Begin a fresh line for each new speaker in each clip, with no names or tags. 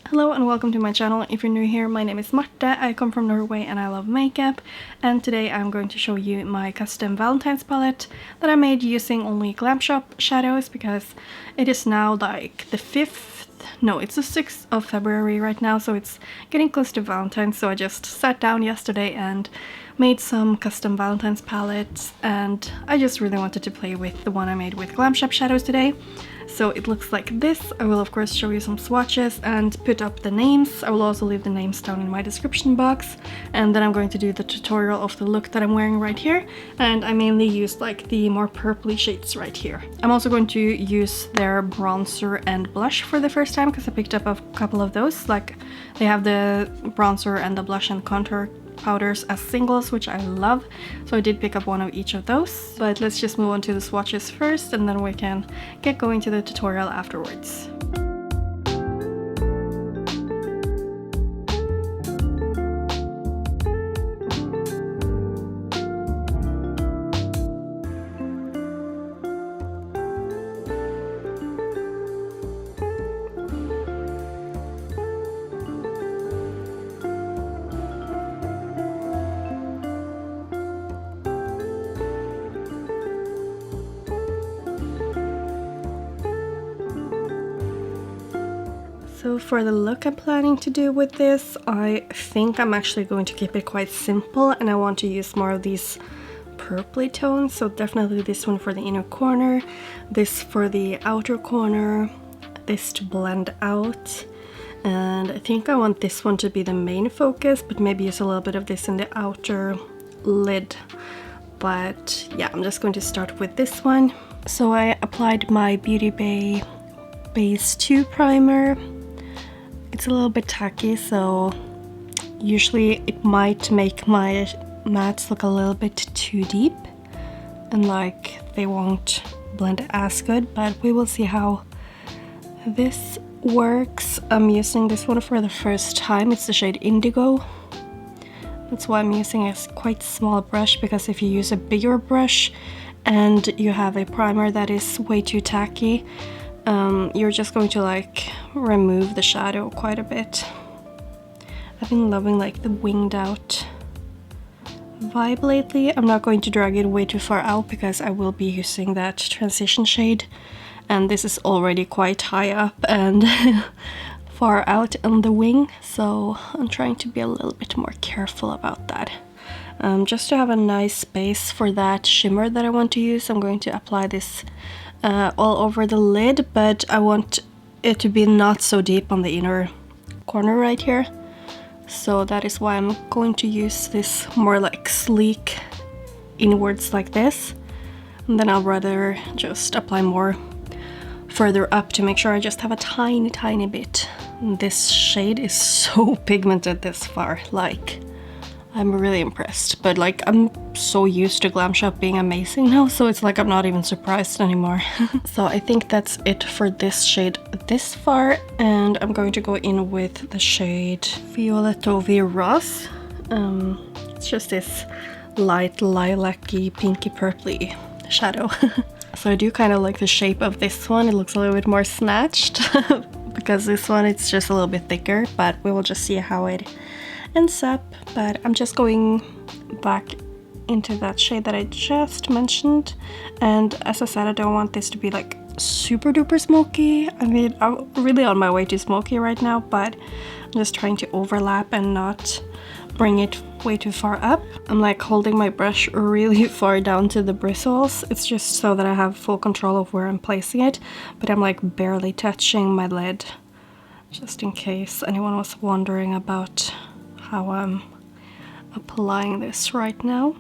Hello and welcome to my channel. If you're new here, my name is Marte, I come from Norway and I love makeup, and today I'm going to show you my custom Valentine's palette that I made using only Glam Shop shadows because it is now like the 5th, no, it's the 6th of February right now, so it's getting close to Valentine's, so I just sat down yesterday and made some custom Valentine's palettes, and I just really wanted to play with the one I made with Glam Shop shadows today. So it looks like this. I will of course show you some swatches and put up the names. I will also leave the names down in my description box, and then I'm going to do the tutorial of the look that I'm wearing right here, and I mainly used like the more purpley shades right here. I'm also going to use their bronzer and blush for the first time because I picked up a couple of those. Like they have the bronzer and the blush and contour powders as singles, which I love, so I did pick up one of each of those. But let's just move on to the swatches first, and then we can get going to the tutorial afterwards. So for the look I'm planning to do with this, I think I'm actually going to keep it quite simple, and I want to use more of these purpley tones. So definitely this one for the inner corner, this for the outer corner, this to blend out, and I think I want this one to be the main focus, but maybe use a little bit of this in the outer lid. But yeah, I'm just going to start with this one. So I applied my BeautyBay Base 2 primer. It's a little bit tacky, so usually it might make my mattes look a little bit too deep and like they won't blend as good, but we will see how this works. I'm using this one for the first time. It's the shade Indigo. That's why I'm using a quite small brush, because if you use a bigger brush and you have a primer that is way too tacky, you're just going to like remove the shadow quite a bit. I've been loving like the winged out vibe lately. I'm not going to drag it way too far out because I will be using that transition shade, and this is already quite high up and far out on the wing, so I'm trying to be a little bit more careful about that. Just to have a nice base for that shimmer that I want to use, I'm going to apply this all over the lid, but I want it to be not so deep on the inner corner right here. So that is why I'm going to use this more like sleek inwards like this. And then I'll rather just apply more further up to make sure I just have a tiny bit. This shade is so pigmented this far, like I'm really impressed, but like I'm so used to Glam Shop being amazing now, so it's like I'm not even surprised anymore. So I think that's it for this shade this far, and I'm going to go in with the shade Matowy Rose. It's just this light lilac-y, pinky purpley shadow. So I do kind of like the shape of this one. It looks a little bit more snatched because this one it's just a little bit thicker, but we will just see how it ends up. But I'm just going back into that shade that I just mentioned, and as I said, I don't want this to be like super duper smoky. I mean, I'm really on my way to smoky right now, but I'm just trying to overlap and not bring it way too far up. I'm like holding my brush really far down to the bristles. It's just so that I have full control of where I'm placing it, but I'm like barely touching my lid, just in case anyone was wondering about how I'm applying this right now.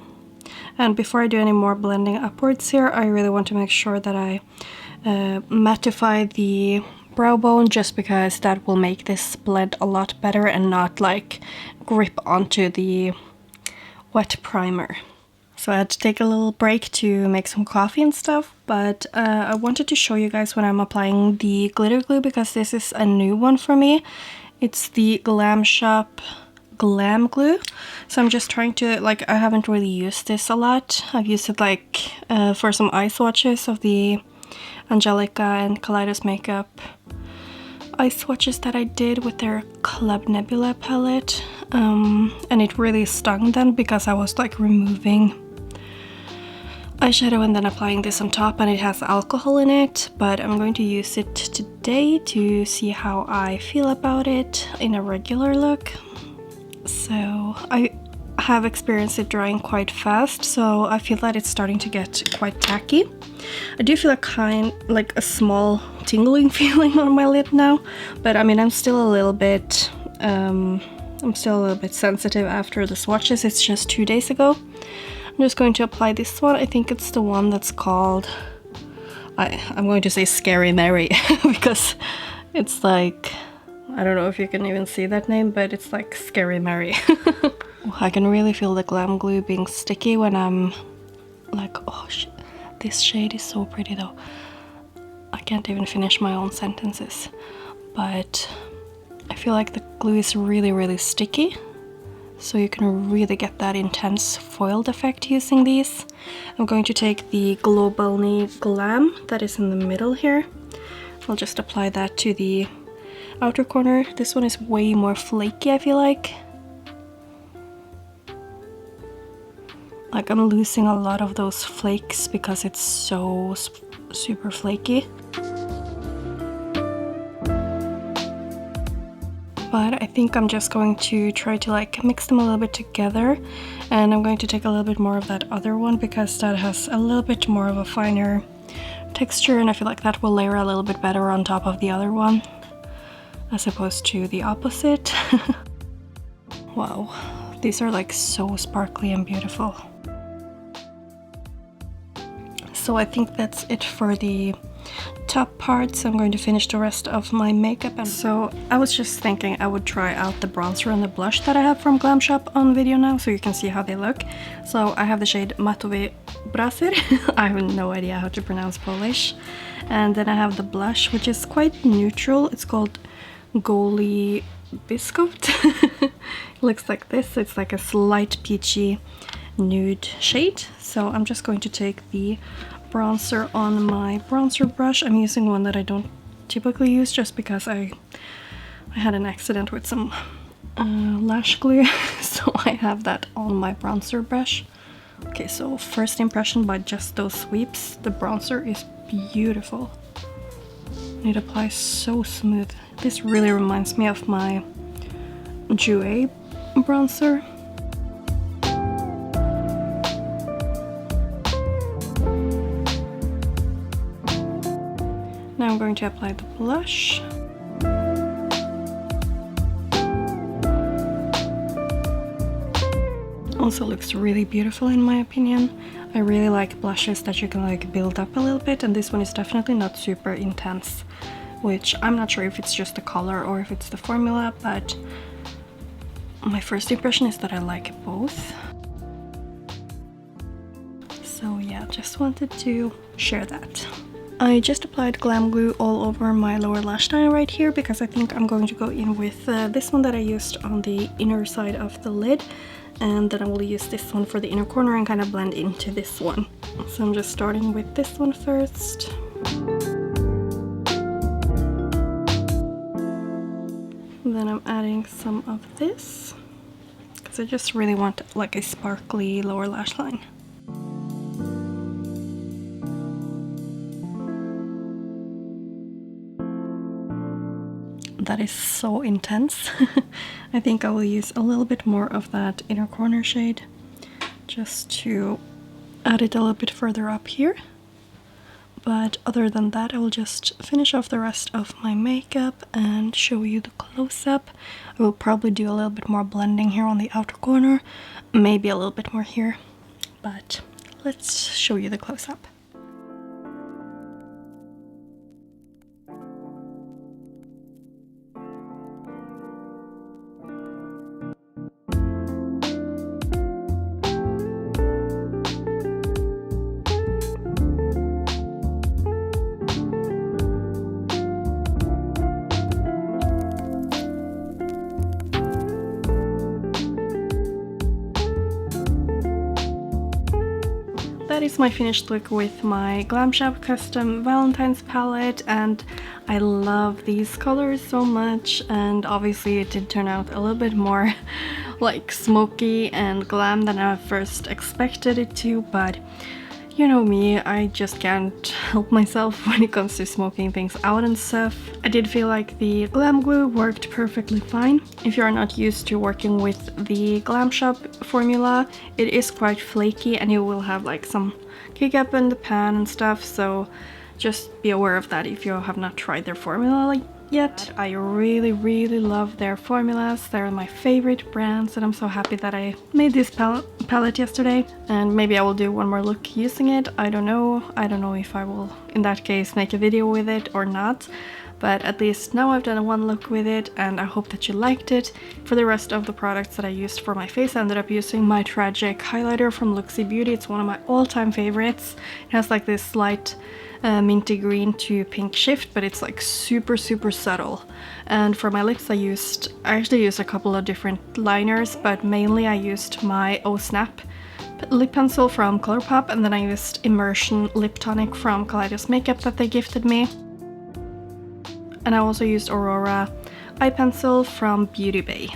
And before I do any more blending upwards here, I really want to make sure that I mattify the brow bone, just because that will make this blend a lot better and not like grip onto the wet primer. So I had to take a little break to make some coffee and stuff, but I wanted to show you guys when I'm applying the glitter glue, because this is a new one for me. It's the Glam Shop Glam Glue. So I'm just trying to, like, I haven't really used this a lot. I've used it like for some eye swatches of the Angelica and Kaleidos makeup eye swatches that I did with their Club Nebula palette, and it really stung then because I was like removing eyeshadow and then applying this on top, and it has alcohol in it, but I'm going to use it today to see how I feel about it in a regular look. So I have experienced it drying quite fast, so I feel that it's starting to get quite tacky. I do feel like a small tingling feeling on my lid now, but I mean I'm still a little bit sensitive after the swatches. It's just 2 days ago. I'm just going to apply this one. I think it's the one that's called, I'm going to say Scary Mary because it's like, I don't know if you can even see that name, but it's like Scary Mary. I can really feel the glam glue being sticky when I'm like, oh shit, this shade is so pretty though. I can't even finish my own sentences, but I feel like the glue is really, really sticky. So you can really get that intense foiled effect using these. I'm going to take the Globally Glam that is in the middle here. I'll just apply that to the outer corner. This one is way more flaky, I feel like. Like I'm losing a lot of those flakes because it's so super flaky. But I think I'm just going to try to like mix them a little bit together, and I'm going to take a little bit more of that other one because that has a little bit more of a finer texture, and I feel like that will layer a little bit better on top of the other one as opposed to the opposite. Wow, these are like so sparkly and beautiful. So I think that's it for the top part, so I'm going to finish the rest of my makeup. And so I was just thinking I would try out the bronzer and the blush that I have from Glam Shop on video now, so you can see how they look. So I have the shade Matowy Brazer. I have no idea how to pronounce Polish. And then I have the blush, which is quite neutral. It's called Goly Biszkopt. It looks like this. It's like a slight peachy nude shade. So I'm just going to take the bronzer on my bronzer brush. I'm using one that I don't typically use just because I had an accident with some lash glue, so I have that on my bronzer brush. Okay, so first impression by just those sweeps, the bronzer is beautiful. It applies so smooth. This really reminds me of my Jouer bronzer. Now I'm going to apply the blush. Also looks really beautiful in my opinion. I really like blushes that you can like build up a little bit, and this one is definitely not super intense, which I'm not sure if it's just the color or if it's the formula, but my first impression is that I like both. So yeah, just wanted to share that. I just applied glam glue all over my lower lash line right here because I think I'm going to go in with this one that I used on the inner side of the lid, and then I will use this one for the inner corner and kind of blend into this one. So I'm just starting with this one first. Then I'm adding some of this because I just really want like a sparkly lower lash line. That is so intense. I think I will use a little bit more of that inner corner shade just to add it a little bit further up here. But other than that, I will just finish off the rest of my makeup and show you the close-up. I will probably do a little bit more blending here on the outer corner, maybe a little bit more here, but let's show you the close-up. that is my finished look with my Glam Shop custom Valentine's palette, and I love these colors so much, and obviously it did turn out a little bit more like smoky and glam than I first expected it to, but you know me, I just can't help myself when it comes to smoking things out and stuff. I did feel like the glam glue worked perfectly fine. If you're not used to working with the Glam Shop formula, it is quite flaky and you will have like some kick up in the pan and stuff, so just be aware of that if you have not tried their formula yet. I really love their formulas. They're my favorite brands, and I'm so happy that I made this palette yesterday, and maybe I will do one more look using it. I don't know if I will in that case make a video with it or not, but at least now I've done one look with it, and I hope that you liked it. For the rest of the products that I used for my face, I ended up using my Tragic highlighter from Looxi Beauty. It's one of my all-time favorites. It has like this slight minty green to pink shift, but it's like super subtle. And for my lips I actually used a couple of different liners, but mainly I used my Oh Snap lip pencil from Colourpop, and then I used Immersion lip tonic from Kaleidos Makeup that they gifted me. And I also used Aurora eye pencil from BeautyBay.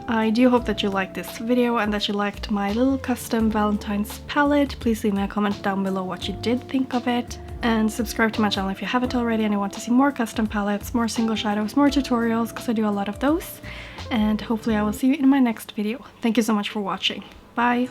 I do hope that you liked this video and that you liked my little custom Valentine's palette. Please leave me a comment down below what you did think of it. And subscribe to my channel if you haven't already and you want to see more custom palettes, more single shadows, more tutorials, because I do a lot of those. And hopefully I will see you in my next video. Thank you so much for watching. Bye!